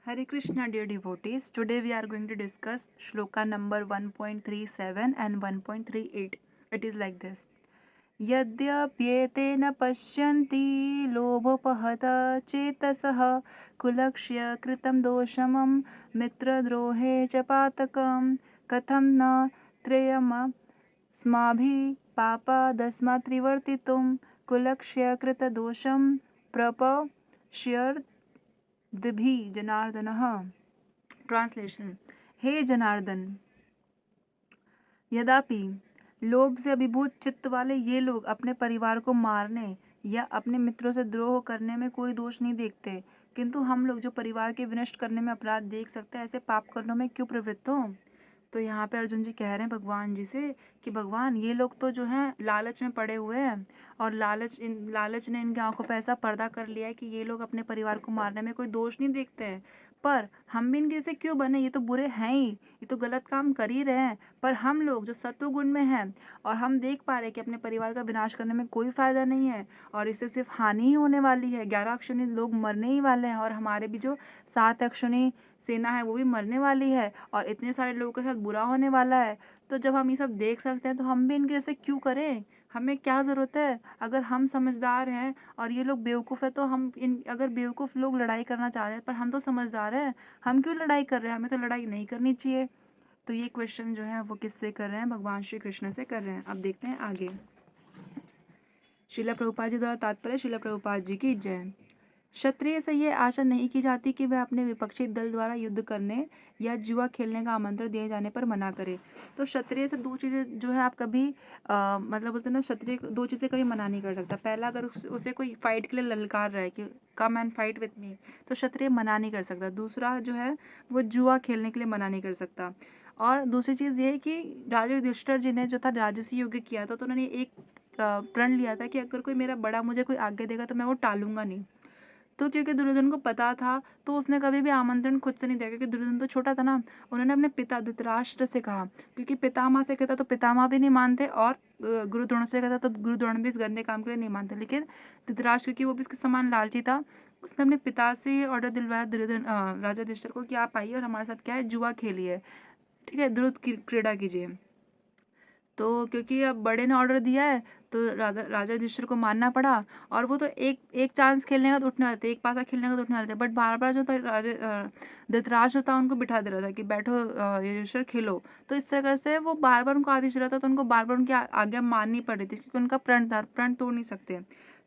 Hare Krishna, dear devotees. Today we are going to discuss shloka number 1.37 and 1.38. It is like this. यद्यप्येते न पश्यन्ति लोभोपहत चेतसः कुलक्ष्य कृतं दोषमं मित्रद्रोहे च पातकं कथं न त्रेयमस्माभिः पापादस्मात् त्रिवर्तितुं कुलक्ष्य कृतदोषं प्रपश्यद्भिः जनार्दनः. ट्रांसलेशन. हे जनार्दन, यद्यपि लोभ से अभिभूत चित्त वाले ये लोग अपने परिवार को मारने या अपने मित्रों से द्रोह करने में कोई दोष नहीं देखते, किंतु हम लोग जो परिवार के विनष्ट करने में अपराध देख सकते हैं, ऐसे पाप कर्मों में क्यों प्रवृत्त हो? तो यहाँ पे अर्जुन जी कह रहे हैं भगवान जी से कि भगवान, ये लोग तो जो हैं लालच में पड़े हुए हैं और लालच ने इनकी आंखों पर ऐसा पर्दा कर लिया है कि ये लोग अपने परिवार को मारने में कोई दोष नहीं देखते हैं। पर हम भी इनके जैसे क्यों बने? ये तो बुरे हैं ही, ये तो गलत काम कर ही रहे हैं। पर हम लोग जो सत्व गुण में हैं और हम देख पा रहे हैं कि अपने परिवार का विनाश करने में कोई फायदा नहीं है और इससे सिर्फ हानि ही होने वाली है। 11 अक्षुणी लोग मरने ही वाले हैं और हमारे भी जो 7 अक्षुणी सेना है वो भी मरने वाली है और इतने सारे लोगों के साथ बुरा होने वाला है। तो जब हम ये सब देख सकते हैं तो हम भी इनके जैसे क्यों करें? हमें क्या ज़रूरत है? अगर हम समझदार हैं और ये लोग बेवकूफ़ है तो हम अगर बेवकूफ़ लोग लड़ाई करना चाह रहे हैं पर हम तो समझदार हैं, हम क्यों लड़ाई कर रहे हैं? हमें तो लड़ाई नहीं करनी चाहिए। तो ये क्वेश्चन जो है वो किससे कर रहे हैं? भगवान श्री कृष्ण से कर रहे हैं। अब देखते हैं आगे। श्रील प्रभुपाद जी द्वारा तात्पर्य श्रील प्रभुपाद जी की जय। क्षत्रिय से ये आशा नहीं की जाती कि वह अपने विपक्षी दल द्वारा युद्ध करने या जुआ खेलने का आमंत्रण दिए जाने पर मना करे। तो क्षत्रिय से दो चीज़ें जो है आप कभी मतलब बोलते हैं ना, क्षत्रिय दो चीज़ें कभी मना नहीं कर सकता। पहला, अगर उसे कोई फाइट के लिए ललकार रहा है कि come and fight with me, तो क्षत्रिय मना नहीं कर सकता। दूसरा जो है वो जुआ खेलने के लिए मना नहीं कर सकता। और दूसरी चीज़ ये है कि राजा युधिष्ठिर जी ने जो था राजसी युद्ध किया था, तो उन्होंने एक प्रण लिया था कि अगर कोई मेरा बड़ा मुझे कोई आज्ञा देगा तो मैं वो टालूंगा नहीं। तो क्योंकि दुर्योधन को पता था तो उसने कभी भी आमंत्रण खुद से नहीं दिया, क्योंकि दुर्योधन तो छोटा था ना। उन्होंने अपने पिता धृतराष्ट्र से कहा, क्योंकि पितामह से कहता तो पितामह भी नहीं मानते और गुरु द्रोण से कहता तो गुरु द्रोण भी इस गंदे काम के लिए नहीं मानते। लेकिन धृतराष्ट्र, क्योंकि वो भी इसके समान लालची था, उसने अपने पिता से ऑर्डर दिलवाया दुर्योधन राजा युधिष्ठिर को कि आप आइए और हमारे साथ क्या है, जुआ खेलिए, ठीक है, द्रुत क्रीड़ा कीजिए। तो क्योंकि अब बड़े ने ऑर्डर दिया है तो राजा युधिष्ठिर को मानना पड़ा। और वो तो एक एक चांस खेलने का तो उठने वाले थे, एक पासा खेलने का तो उठने वाले थे, बट बार बार जो था धृतराष्ट्र जो था उनको बिठा दे रहा था कि बैठो युधिष्ठिर खेलो। तो इस तरह से वो बार बार उनको आदेश दे रहा था, तो उनको बार बार उनकी आज्ञा माननी पड़ रही थी, क्योंकि उनका प्रण था, प्रण तोड़ नहीं सकते।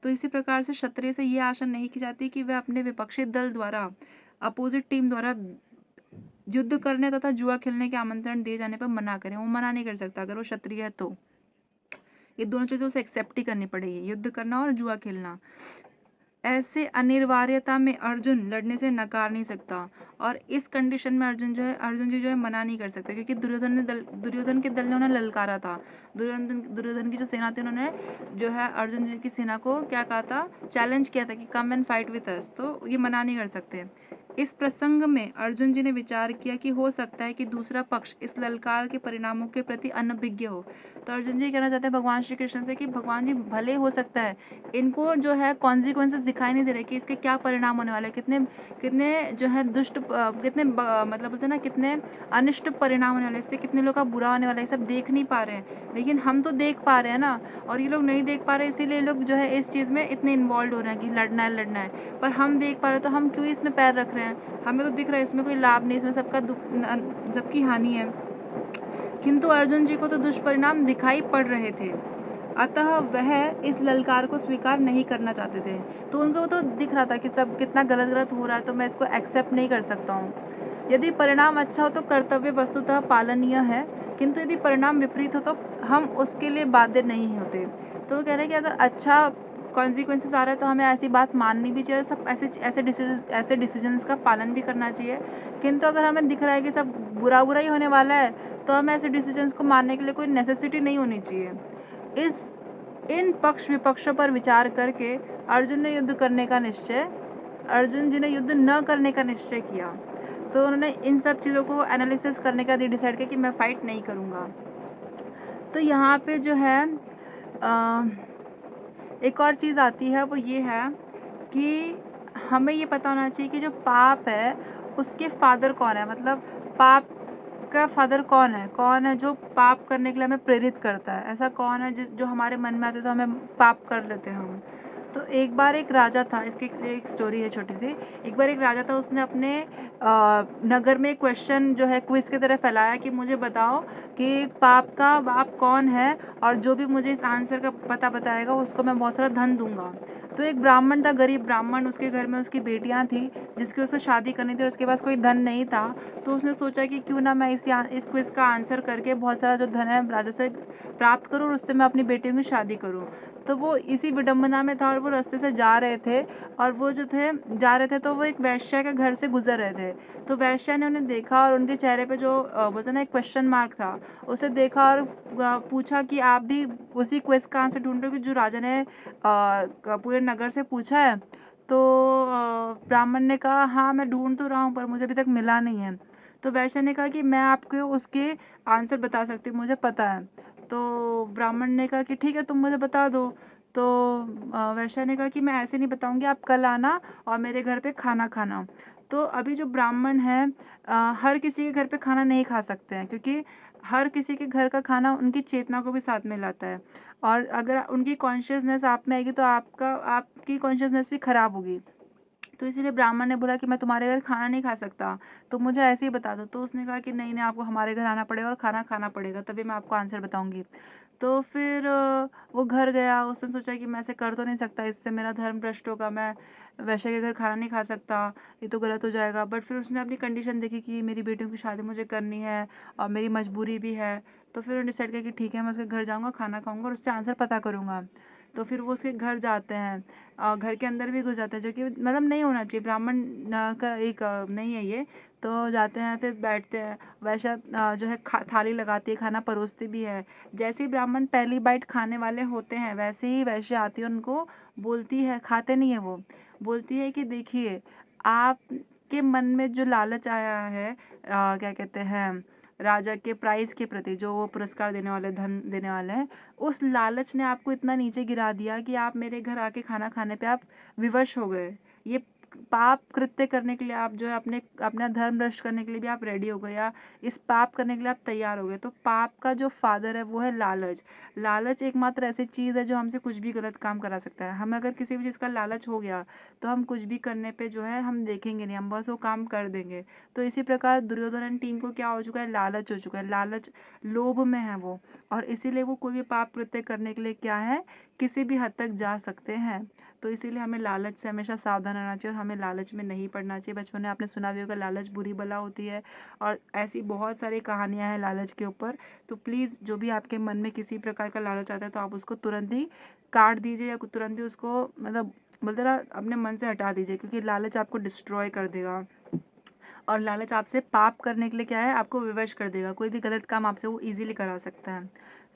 तो इसी प्रकार से क्षत्रिय से ये आशा नहीं की जाती कि वह अपने विपक्षी दल द्वारा, अपोजिट टीम द्वारा युद्ध करने तथा जुआ खेलने के आमंत्रण दिए जाने पर मना करें। वो मना नहीं कर सकता अगर वो क्षत्रिय है तो। ये दोनों चीजें उसे एक्सेप्ट ही करनी पड़ेगी, युद्ध करना और जुआ खेलना। ऐसे अनिवार्यता में अर्जुन लड़ने से नकार नहीं सकता और इस कंडीशन में अर्जुन जी जो है मना नहीं कर सकते, क्योंकि दुर्योधन के दल ने उन्हें ललकारा था। दुर्योधन की जो सेना थी, उन्होंने जो है अर्जुन जी की सेना को क्या कहा था, चैलेंज किया था कि come and fight with us. तो ये मना नहीं कर सकते। इस प्रसंग में अर्जुन जी ने विचार किया कि हो सकता है कि दूसरा पक्ष इस ललकार के परिणामों के प्रति अनभिज्ञ हो। तो अर्जुन जी कहना चाहते हैं भगवान श्री कृष्ण से कि भगवान जी, भले हो सकता है इनको जो है कॉन्सिक्वेंसेस दिखाई नहीं दे रहे कि इसके क्या परिणाम होने वाले, कितने कितने जो है दुष्ट कितने मतलब बोलते हैं ना, कितने अनिष्ट परिणाम होने वाले, इससे कितने लोग का बुरा होने वाला है, ये सब देख नहीं पा रहे हैं। लेकिन हम तो देख पा रहे हैं ना, और ये लोग नहीं देख पा रहे, इसीलिए लोग जो है इस चीज़ में इतने इन्वॉल्व हो रहे हैं कि लड़ना है। पर हम देख पा रहे हैं तो हम क्यों इसमें पैर रख रहे हैं? हमें तो दिख रहा है इसमें कोई लाभ नहीं, इसमें सबका सबकी हानि है। किंतु अर्जुन जी को तो दुष्परिणाम दिखाई पड़ रहे थे, अतः वह इस ललकार को स्वीकार नहीं करना चाहते थे। तो उनको तो दिख रहा था कि सब कितना गलत गलत हो रहा है, तो मैं इसको एक्सेप्ट नहीं कर सकता हूँ। यदि परिणाम अच्छा हो तो कर्तव्य वस्तुतः पालनीय है, किंतु यदि परिणाम विपरीत हो तो हम उसके लिए बाध्य नहीं होते। तो वो कह रहे हैं कि अगर अच्छा कॉन्सिक्वेंसेस आ रहा है तो हमें ऐसी बात माननी भी चाहिए, सब ऐसे डिसीजंस का पालन भी करना चाहिए। किंतु अगर हमें दिख रहा है कि सब बुरा बुरा ही होने वाला है, तो हमें ऐसे डिसीजंस को मानने के लिए कोई नेसेसिटी नहीं होनी चाहिए। इन पक्ष विपक्षों पर विचार करके अर्जुन जी ने युद्ध न करने का निश्चय किया। तो उन्होंने इन सब चीज़ों को एनालिसिस करने का डिसाइड किया कि मैं फाइट नहीं करूँगा। तो यहाँ पे जो है एक और चीज़ आती है, वो ये है कि हमें ये पता होना चाहिए कि जो पाप है उसके फादर कौन है, मतलब पाप का फादर कौन है जो पाप करने के लिए हमें प्रेरित करता है, ऐसा कौन है जो हमारे मन में आते तो हमें पाप कर लेते हैं हम। तो एक बार एक राजा था, इसके लिए एक स्टोरी है छोटी सी। एक बार एक राजा था, उसने अपने नगर में क्वेश्चन जो है क्विज की तरह फैलाया कि मुझे बताओ कि पाप का बाप कौन है, और जो भी मुझे इस आंसर का पता बताएगा उसको मैं बहुत सारा धन दूंगा। तो एक ब्राह्मण था, गरीब ब्राह्मण, उसके घर में उसकी बेटियां थी जिसकी उसको शादी करनी थी और उसके पास कोई धन नहीं था। तो उसने सोचा कि क्यों ना मैं इस क्विज का आंसर करके बहुत सारा जो धन है राजा से प्राप्त करूँ और उससे मैं अपनी बेटियों की शादी करूँ। तो वो इसी विडंबना में था और वो रास्ते से जा रहे थे, और वो जो थे जा रहे थे तो वो एक वैश्या के घर से गुजर रहे थे। तो वैश्या ने उन्हें देखा और उनके चेहरे पे जो बोलते ना एक क्वेश्चन मार्क था, उसे देखा और पूछा कि आप भी उसी क्विज का आंसर ढूंढ रहे हो कि जो राजा ने पूरे नगर से पूछा है। तो ब्राह्मण ने कहा हाँ मैं ढूंढ तो रहा हूँ पर मुझे अभी तक मिला नहीं है। तो वैश्या ने कहा कि मैं आपको उसके आंसर बता सकती हूँ, मुझे पता है। तो ब्राह्मण ने कहा कि ठीक है तुम मुझे बता दो। तो वैश्या ने कहा कि मैं ऐसे नहीं बताऊंगी, आप कल आना और मेरे घर पे खाना खाना। तो अभी जो ब्राह्मण है हर किसी के घर पे खाना नहीं खा सकते हैं, क्योंकि हर किसी के घर का खाना उनकी चेतना को भी साथ में लाता है, और अगर उनकी कॉन्शियसनेस आप में आएगी तो आपकी कॉन्शियसनेस भी खराब होगी। तो इसीलिए ब्राह्मण ने बोला कि मैं तुम्हारे घर खाना नहीं खा सकता, तो मुझे ऐसे ही बता दो। तो उसने कहा कि नहीं नहीं, आपको हमारे घर आना पड़ेगा और खाना खाना पड़ेगा, तभी मैं आपको आंसर बताऊंगी। तो फिर वो घर गया, उसने सोचा कि मैं ऐसे कर तो नहीं सकता, इससे मेरा धर्म भ्रष्ट होगा, मैं वैश्य के घर खाना नहीं खा सकता, ये तो गलत हो जाएगा। बट फिर उसने अपनी कंडीशन देखी कि मेरी बेटियों की शादी मुझे करनी है और मेरी मजबूरी भी है। तो फिर उन्होंने डिसाइड किया कि ठीक है मैं उसके घर जाऊँगा, खाना खाऊँगा और उससे आंसर पता करूँगा। तो फिर वो उसके घर जाते हैं, घर के अंदर भी घुस जाते हैं, जो कि मतलब नहीं होना चाहिए, ब्राह्मण का एक नहीं है ये। तो जाते हैं, फिर बैठते हैं, वैश्या जो है थाली लगाती है, खाना परोसती भी है। जैसे ही ब्राह्मण पहली बाइट खाने वाले होते हैं वैसे ही वैश्या आती है, उनको बोलती है, खाते नहीं है वो, बोलती है कि देखिए आपके मन में जो लालच आया है, क्या कहते हैं, राजा के प्राइज के प्रति, जो वो पुरस्कार देने वाले, धन देने वाले हैं, उस लालच ने आपको इतना नीचे गिरा दिया कि आप मेरे घर आके खाना खाने पे आप विवश हो गए। ये पाप कृत्य करने के लिए आप जो है अपना धर्म भ्रष्ट करने के लिए भी आप रेडी हो गए, या इस पाप करने के लिए आप तैयार हो गए। तो पाप का जो फादर है वो है लालच। लालच एकमात्र ऐसी चीज़ है जो हमसे कुछ भी गलत काम करा सकता है। हमें अगर किसी भी चीज़ का लालच हो गया तो हम कुछ भी करने पे जो है हम देखेंगे नहीं, हम बस वो काम कर देंगे। तो इसी प्रकार दुर्योधन टीम को क्या हो चुका है, लालच हो चुका है, लालच लोभ में है वो, और इसीलिए वो कोई भी पाप कृत्य करने के लिए क्या है, किसी भी हद तक जा सकते हैं। तो इसीलिए हमें लालच से हमेशा सावधान रहना चाहिए और हमें लालच में नहीं पड़ना चाहिए। बचपन में आपने सुना भी होगा लालच बुरी बला होती है, और ऐसी बहुत सारी कहानियां हैं लालच के ऊपर। तो प्लीज़ जो भी आपके मन में किसी प्रकार का लालच आता है तो आप उसको तुरंत ही काट दीजिए, या तुरंत ही उसको मतलब बोलते ना अपने मन से हटा दीजिए, क्योंकि लालच आपको डिस्ट्रॉय कर देगा। और लालच आपसे पाप करने के लिए क्या है, आपको विवश कर देगा, कोई भी गलत काम आपसे वो इजीली करा सकता है।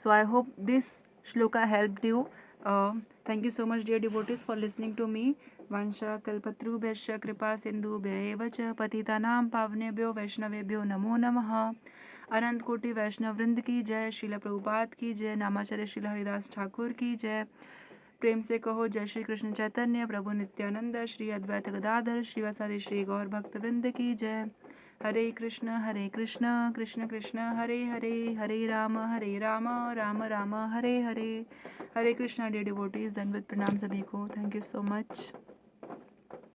So I hope this shloka helped you. Thank you so much dear devotees for listening to me. वंशा कल्पतरुभ्यश्च कृपा सिंधुभ्यैव च पतितानां पावनेभ्यो वैष्णवेभ्यो नमो नमः। अनंत कोटि वैष्णव वृंद की जय, श्रील प्रभुपाद की जय, नामाचार्य श्रील हरिदास ठाकुर की जय। प्रेम से कहो जय श्री कृष्ण चैतन्य प्रभु नित्यानंद, श्री अद्वैत गदाधर श्रीवासादि श्री गौर भक्त वृंद की जय। हरे कृष्ण कृष्ण कृष्ण हरे हरे, हरे राम राम राम हरे हरे। हरे कृष्णा डियर डिवोटीज, दंडवत प्रणाम सभी को। Thank you so much.